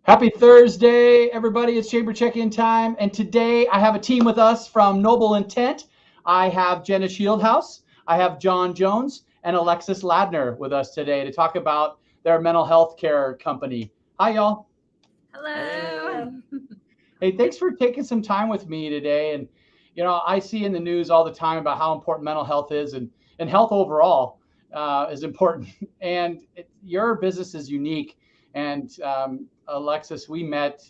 Happy Thursday, everybody. It's Chamber Check-In time. And today I have a team with us from Noble Intent. I have Jenna Shieldhouse, I have John Jones, and Alexis Ladner with us today to talk about their mental health care company. Hi, y'all. Hello. Hey, thanks for taking some time with me today. And, I see in the news all the time about how important mental health is and health overall is important. And your business is unique. And Alexis, we met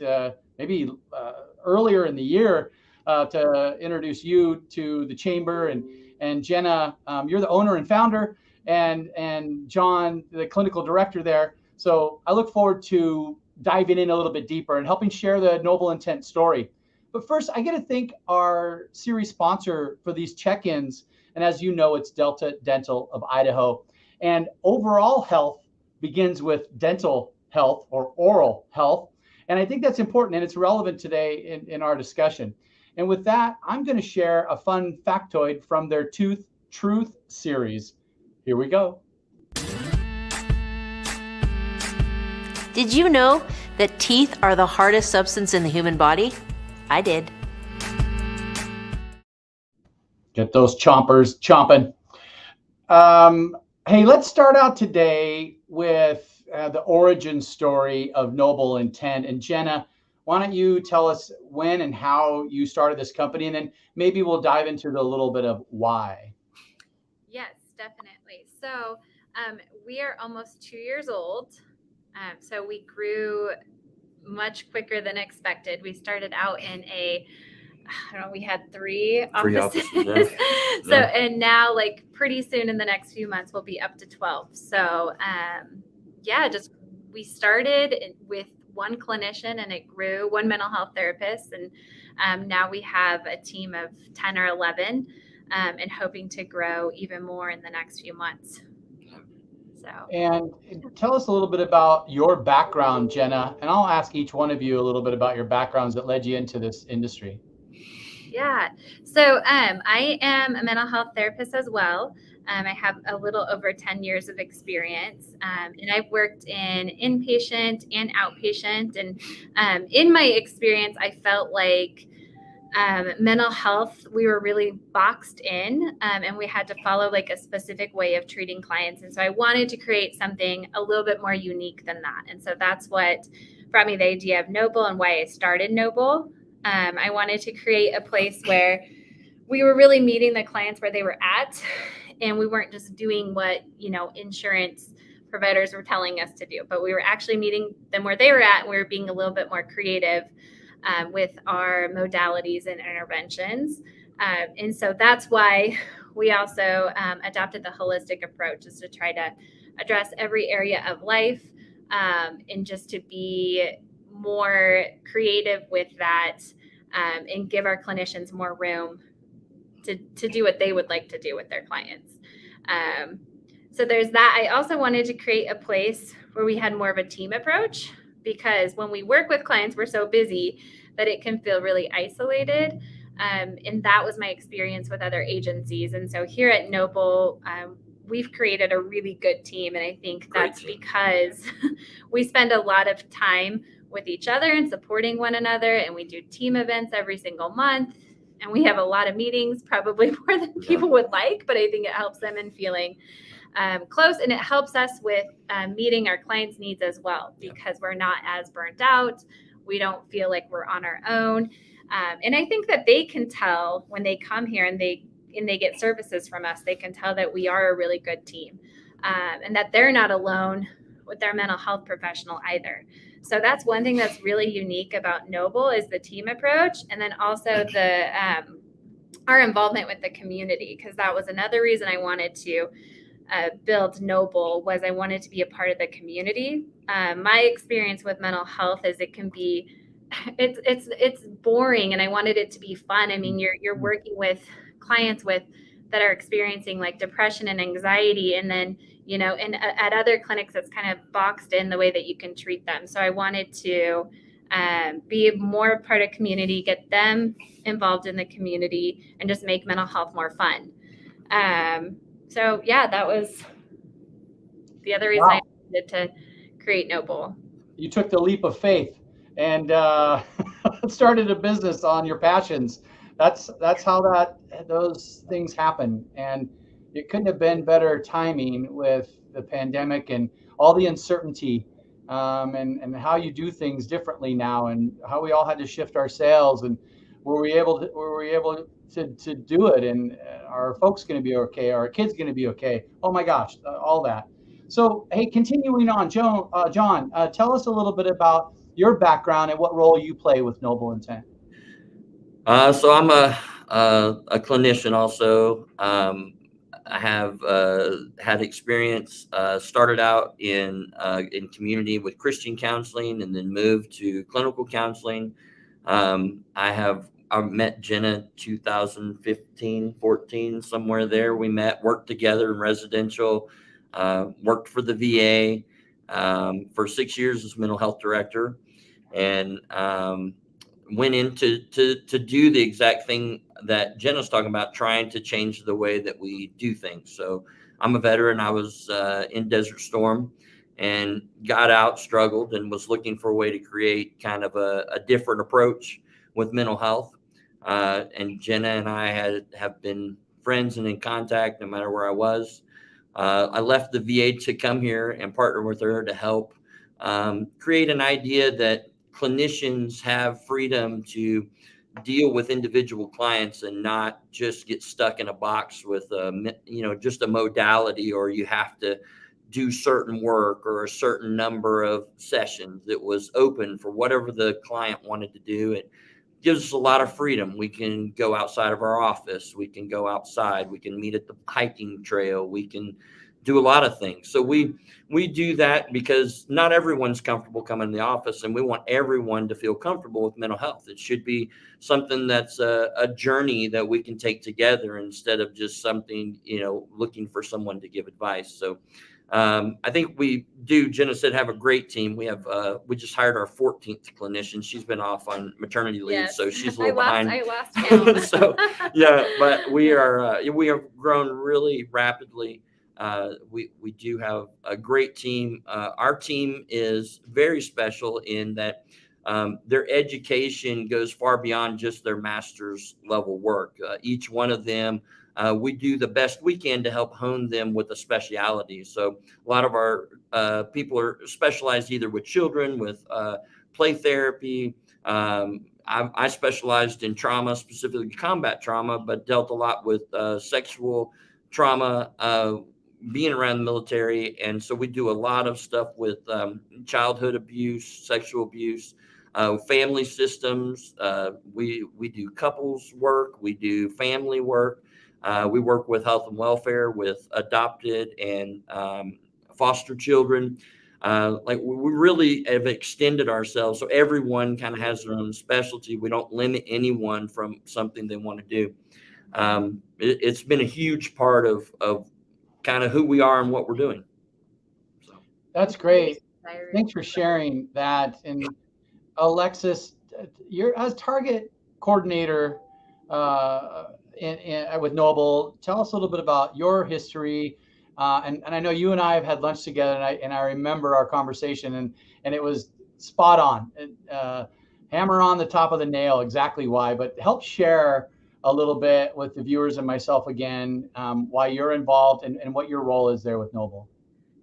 maybe earlier in the year to introduce you to the chamber. And Jenna, you're the owner and founder, and John, the clinical director there. So I look forward to diving in a little bit deeper and helping share the Noble Intent story. But first, I get to thank our series sponsor for these check-ins. And as you know, it's Delta Dental of Idaho. And overall health begins with dental health or oral health. And I think that's important and it's relevant today in our discussion. And with that, I'm going to share a fun factoid from their Tooth Truth series. Here we go. Did you know that teeth are the hardest substance in the human body? I did. Get those chompers chomping. Hey, let's start out today with the origin story of Noble Intent. And Jenna, why don't you tell us when and how you started this company, and then maybe we'll dive into a little bit of why. Yes, definitely. So we are almost 2 years old. So we grew much quicker than expected. We started out in we had three offices. So, and now like pretty soon in the next few months, we'll be up to 12. So we started with one clinician and it grew, one mental health therapist. And now we have a team of 10 or 11 and hoping to grow even more in the next few months. And tell us a little bit about your background, Jenna, and I'll ask each one of you a little bit about your backgrounds that led you into this industry. Yeah. So I am a mental health therapist as well. I have a little over 10 years of experience, and I've worked in inpatient and outpatient. And in my experience, I felt like mental health, we were really boxed in, and we had to follow like a specific way of treating clients. And so I wanted to create something a little bit more unique than that. And so that's what brought me the idea of Noble and why I started Noble. I wanted to create a place where we were really meeting the clients where they were at, and we weren't just doing what, insurance providers were telling us to do, but we were actually meeting them where they were at. And we were being a little bit more creative with our modalities and interventions. And so that's why we also adopted the holistic approach, is to try to address every area of life and just to be more creative with that and give our clinicians more room to do what they would like to do with their clients. So there's that. I also wanted to create a place where we had more of a team approach, because when we work with clients, we're so busy that it can feel really isolated. And that was my experience with other agencies. And so here at Noble, we've created a really good team. And I think that's because we spend a lot of time with each other and supporting one another. And we do team events every single month. And we have a lot of meetings, probably more than people would like, but I think it helps them in feeling close, and it helps us with meeting our clients' needs as well, because we're not as burnt out. We don't feel like we're on our own. And I think that they can tell when they come here and they get services from us, they can tell that we are a really good team, and that they're not alone with their mental health professional either. So that's one thing that's really unique about Noble, is the team approach, and then also our involvement with the community, because that was another reason I wanted to build Noble, was I wanted to be a part of the community. My experience with mental health is it can be, it's boring, and I wanted it to be fun. I mean, you're working with clients that are experiencing like depression and anxiety, and then and at other clinics it's kind of boxed in the way that you can treat them. So I wanted to be more part of community, get them involved in the community, and just make mental health more fun. So yeah, that was the other reason I wanted to create Noble. You took the leap of faith. and started a business on your passions. That's how those things happen, and it couldn't have been better timing with the pandemic and all the uncertainty, and how you do things differently now, and how we all had to shift our sails, and were we able to do it, and are folks going to be okay? Are our kids going to be okay? Oh my gosh, all that. So, hey, continuing on, John, tell us a little bit about your background and what role you play with Noble Intent. So I'm a clinician also. I have had experience. Started out in community with Christian counseling, and then moved to clinical counseling. I met Jenna 2015, 14, somewhere there. We worked together in residential. Worked for the VA for 6 years as mental health director, and went into to do the exact thing that Jenna's talking about, trying to change the way that we do things. So I'm a veteran. I was in Desert Storm and got out, struggled, and was looking for a way to create kind of a different approach with mental health. And Jenna and I have been friends and in contact no matter where I was. I left the VA to come here and partner with her to help create an idea that clinicians have freedom to deal with individual clients and not just get stuck in a box with just a modality, or you have to do certain work or a certain number of sessions. It was open for whatever the client wanted to do. It gives us a lot of freedom. We can go outside of our office. We can go outside. We can meet at the hiking trail. We can do a lot of things. So we do that because not everyone's comfortable coming in the office, and we want everyone to feel comfortable with mental health. It should be something that's a journey that we can take together, instead of just something, looking for someone to give advice. So I think we do, Jenna said, have a great team. We just hired our 14th clinician. She's been off on maternity leave, yes. So she's a little behind. I lost count. So yeah, but we have grown really rapidly. We do have a great team. Our team is very special in that their education goes far beyond just their master's level work. Each one of them, we do the best we can to help hone them with a specialty. So a lot of our people are specialized either with children, with play therapy. I specialized in trauma, specifically combat trauma, but dealt a lot with sexual trauma, being around the military. And so we do a lot of stuff with childhood abuse, sexual abuse, family systems. We do couples work. We do family work. We work with health and welfare, with adopted and foster children. We really have extended ourselves, so everyone kind of has their own specialty. We don't limit anyone from something they want to do. It's been a huge part of kind of who we are and what we're doing. So that's great. Thanks for sharing that. And Alexis, you're as target coordinator with Noble. Tell us a little bit about your history. And I know you and I have had lunch together, and I remember our conversation, and it was spot on. Hammer on the top of the nail, exactly why. But help share a little bit with the viewers and myself again, why you're involved and what your role is there with Noble.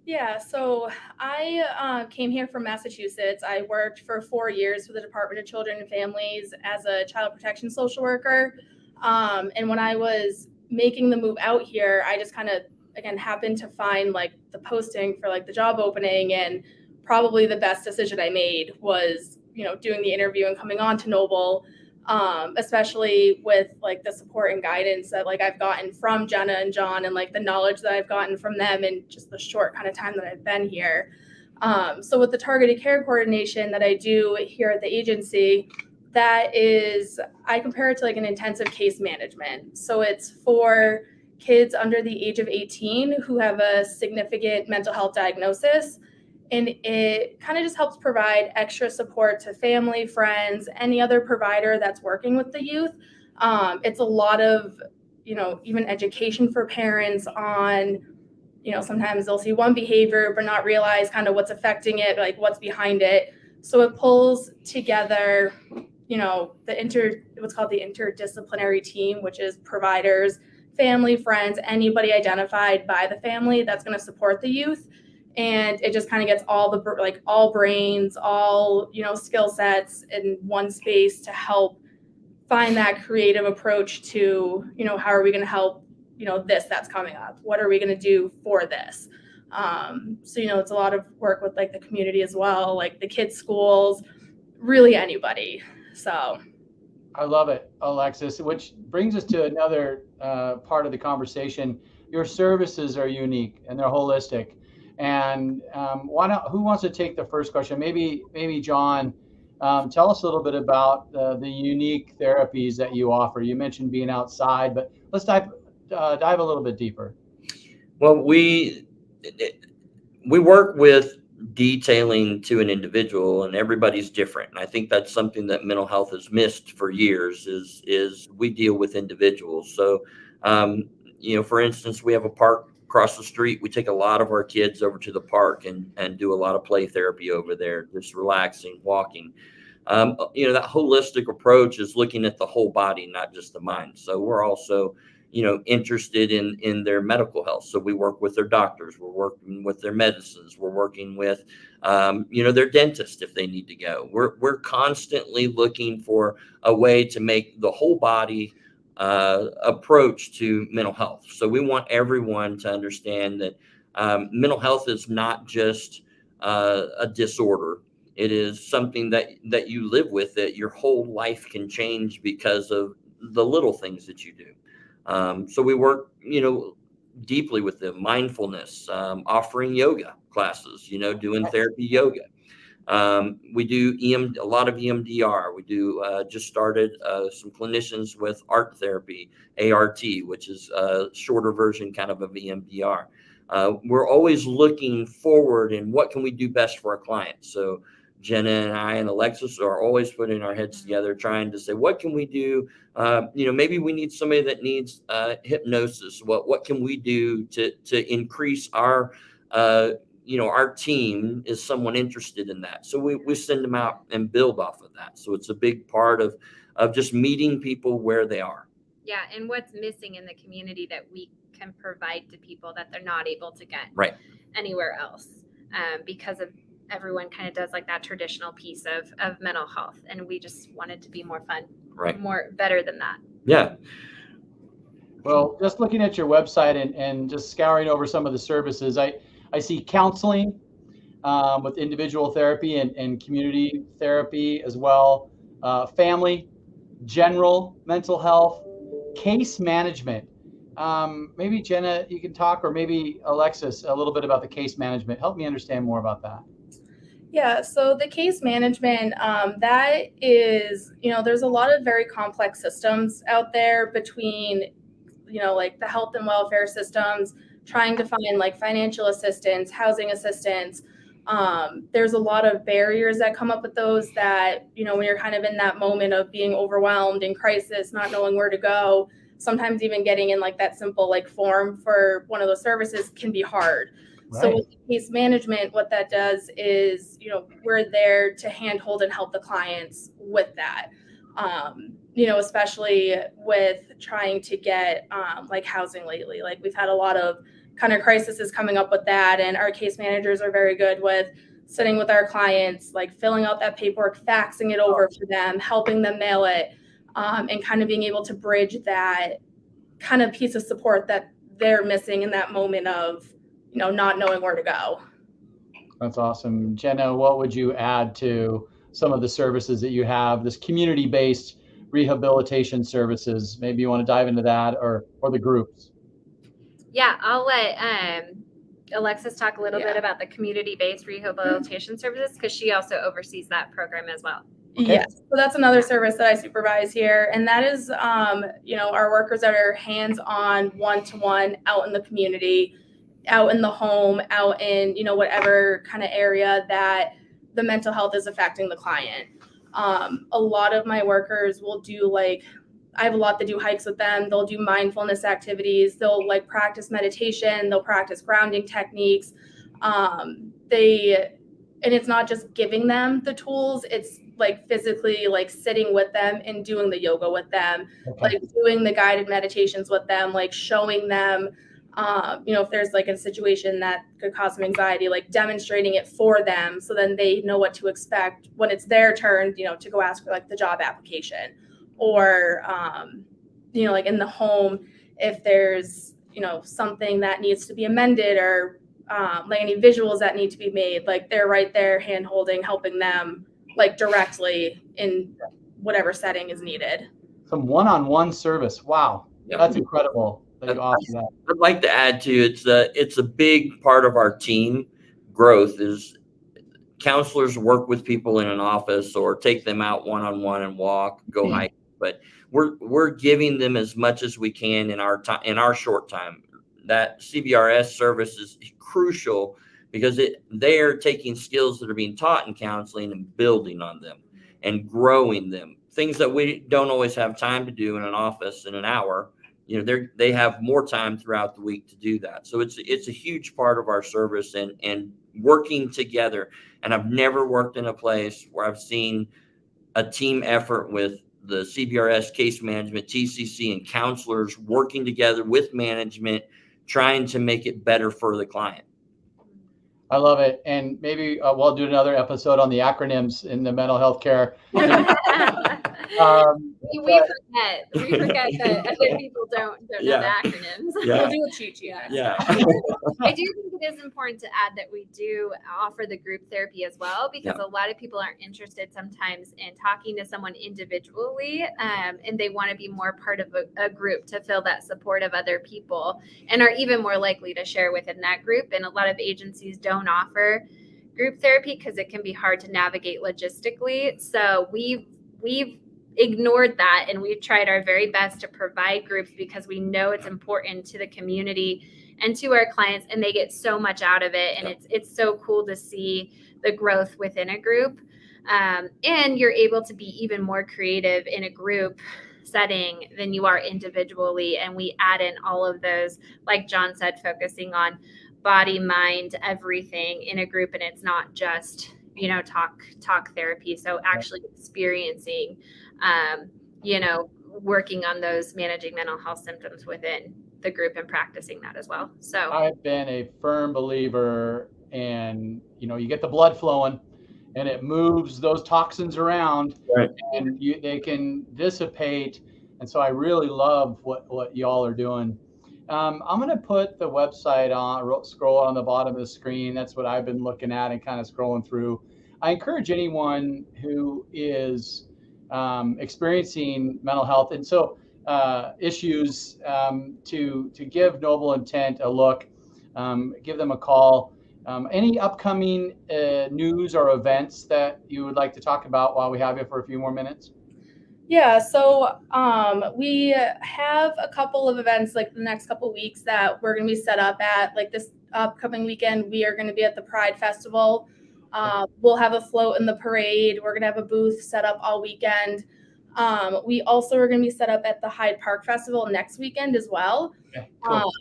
Yeah, so I came here from Massachusetts. I worked for 4 years for the Department of Children and Families as a child protection social worker. And when I was making the move out here, I just kind of, again, happened to find the posting for the job opening, and probably the best decision I made was, doing the interview and coming on to Noble. Especially with the support and guidance that I've gotten from Jenna and John, and the knowledge that I've gotten from them in just the short kind of time that I've been here. So with the targeted care coordination that I do here at the agency, that is, I compare it to an intensive case management. So it's for kids under the age of 18 who have a significant mental health diagnosis. And it kind of just helps provide extra support to family, friends, any other provider that's working with the youth. It's a lot of, even education for parents on, sometimes they'll see one behavior but not realize kind of what's affecting it, what's behind it. So it pulls together, what's called the interdisciplinary team, which is providers, family, friends, anybody identified by the family that's going to support the youth. And it just kind of gets all brains, all, skill sets in one space to help find that creative approach to, how are we going to help, this that's coming up? What are we going to do for this? So, it's a lot of work with like the community as well, like the kids' schools, really anybody. So I love it, Alexis, which brings us to another part of the conversation. Your services are unique and they're holistic. And who wants to take the first question? Maybe John, tell us a little bit about the unique therapies that you offer. You mentioned being outside, but let's dive a little bit deeper. Well, we work with detailing to an individual, and everybody's different. And I think that's something that mental health has missed for years is we deal with individuals. So, for instance, we have a park across the street. We take a lot of our kids over to the park and do a lot of play therapy over there, just relaxing, walking. That holistic approach is looking at the whole body, not just the mind. So we're also interested in their medical health. So we work with their doctors, we're working with their medicines, we're working with, their dentist if they need to go. We're constantly looking for a way to make the whole body approach to mental health. So we want everyone to understand that mental health is not just a disorder. It is something that you live with, that your whole life can change because of the little things that you do. So we work, deeply with them, mindfulness, offering yoga classes, doing therapy yoga. We do a lot of EMDR. We do just started some clinicians with art therapy, ART, which is a shorter version kind of EMDR. We're always looking forward and what can we do best for our clients. So Jenna and I and Alexis are always putting our heads together, trying to say, what can we do? Maybe we need somebody that needs hypnosis. What can we do to increase our, our team? Is someone interested in that? So we send them out and build off of that. So it's a big part of just meeting people where they are. Yeah. And what's missing in the community that we can provide to people that they're not able to get anywhere else, because of everyone kind of does like that traditional piece of mental health. And we just want it to be more fun, better than that. Yeah. Well, just looking at your website and just scouring over some of the services, I see counseling with individual therapy and community therapy as well, family, general mental health, case management. Maybe Jenna, you can talk, or maybe Alexis, a little bit about the case management. Help me understand more about that. Yeah, so the case management, that is, there's a lot of very complex systems out there between, like the health and welfare systems, trying to find like financial assistance, housing assistance. There's a lot of barriers that come up with those that, when you're kind of in that moment of being overwhelmed in crisis, not knowing where to go, sometimes even getting in like that simple like form for one of those services can be hard. Right. So with case management, what that does is, we're there to handhold and help the clients with that, especially with trying to get like housing lately. Like we've had a lot of kind of crises coming up with that. And our case managers are very good with sitting with our clients, like filling out that paperwork, faxing it over to them, helping them mail it, and kind of being able to bridge that kind of piece of support that they're missing in that moment of, not knowing where to go. That's awesome. Jenna, what would you add to some of the services that you have, this community-based rehabilitation services? Maybe you want to dive into that or the groups. Yeah, I'll let Alexis talk a little bit about the community-based rehabilitation services, because she also oversees that program as well. Okay. Yes, so that's another service that I supervise here, and that is, our workers that are hands-on, one-to-one, out in the community, out in the home, out in, whatever kind of area that the mental health is affecting the client. A lot of my workers will do I have a lot that do hikes with them. They'll do mindfulness activities. They'll practice meditation. They'll practice grounding techniques. They and it's not just giving them the tools, it's like physically like sitting with them and doing the yoga with them, like doing the guided meditations with them, like showing them, if there's like a situation that could cause some anxiety, like demonstrating it for them so then they know what to expect when it's their turn, to go ask for like the job application, or, like in the home, if there's, something that needs to be amended, or like any visuals that need to be made, like they're right there hand holding, helping them like directly in whatever setting is needed. Some one-on-one service. Wow. Yeah. That's incredible that you offer that. I'd like to add to it's a big part of our team growth is counselors work with people in an office or take them out one-on-one and walk, go hike, but we're giving them as much as we can in our time, in our short time. That CBRS service is crucial because they are taking skills that are being taught in counseling and building on them and growing them. Things that we don't always have time to do in an office in an hour. They have more time throughout the week to do that. So it's a huge part of our service and working together. And I've never worked in a place where I've seen a team effort with the CBRS case management, TCC, and counselors working together with management, trying to make it better for the client. I love it. And maybe we'll do another episode on the acronyms in the mental health care. We forget that other people don't know the acronyms. We'll do a cheat sheet. Yeah. I do think it is important to add that we do offer the group therapy as well, because a lot of people aren't interested sometimes in talking to someone individually, and they want to be more part of a group to feel that support of other people, and are even more likely to share within that group. And a lot of agencies don't offer group therapy because it can be hard to navigate logistically. So we've ignored that, and we've tried our very best to provide groups because we know it's important to the community and to our clients, and they get so much out of it. And it's so cool to see the growth within a group. And you're able to be even more creative in a group setting than you are individually. And we add in all of those, like John said, focusing on body, mind, everything in a group. And it's not just, talk therapy. So actually experiencing, working on those managing mental health symptoms within the group and practicing that as well. So I've been a firm believer in, you get the blood flowing and it moves those toxins around, and they can dissipate. And so I really love what y'all are doing. I'm going to put the website on, scroll on the bottom of the screen. That's what I've been looking at and kind of scrolling through. I encourage anyone who is experiencing mental health and so issues to give Noble Intent a look, give them a call. Any upcoming news or events that you would like to talk about while we have you for a few more minutes? Yeah, so we have a couple of events like the next couple of weeks that we're going to be set up at. Like this upcoming weekend, we are going to be at the Pride Festival. We'll have a float in the parade. We're going to have a booth set up all weekend. We also are going to be set up at the Hyde Park Festival next weekend as well. Okay, cool.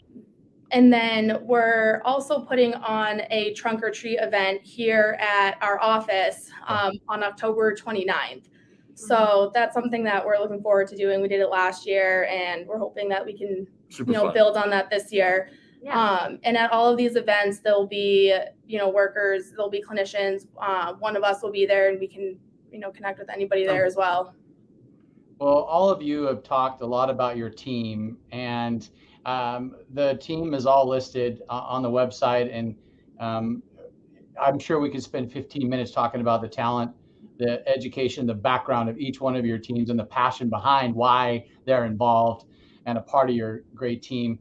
And then we're also putting on a trunk or treat event here at our office on October 29th. So that's something that we're looking forward to doing. We did it last year, and we're hoping that we can, build on that this year. Yeah. And at all of these events, there'll be, workers, there'll be clinicians. One of us will be there, and we can, connect with anybody there as well. Well, all of you have talked a lot about your team, and the team is all listed on the website. And I'm sure we could spend 15 minutes talking about the talent, the education, the background of each one of your teams, and the passion behind why they're involved and a part of your great team.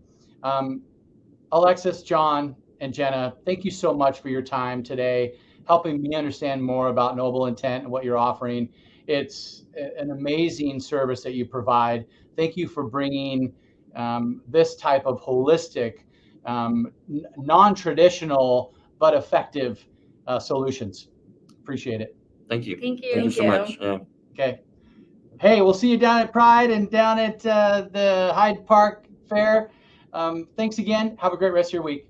Alexis, John, and Jenna, thank you so much for your time today, helping me understand more about Noble Intent and what you're offering. It's an amazing service that you provide. Thank you for bringing this type of holistic, non-traditional, but effective solutions. Appreciate it. Thank you. Thank you. Thank you so much. Yeah. Okay. Hey, we'll see you down at Pride and down at the Hyde Park Fair. Thanks again. Have a great rest of your week.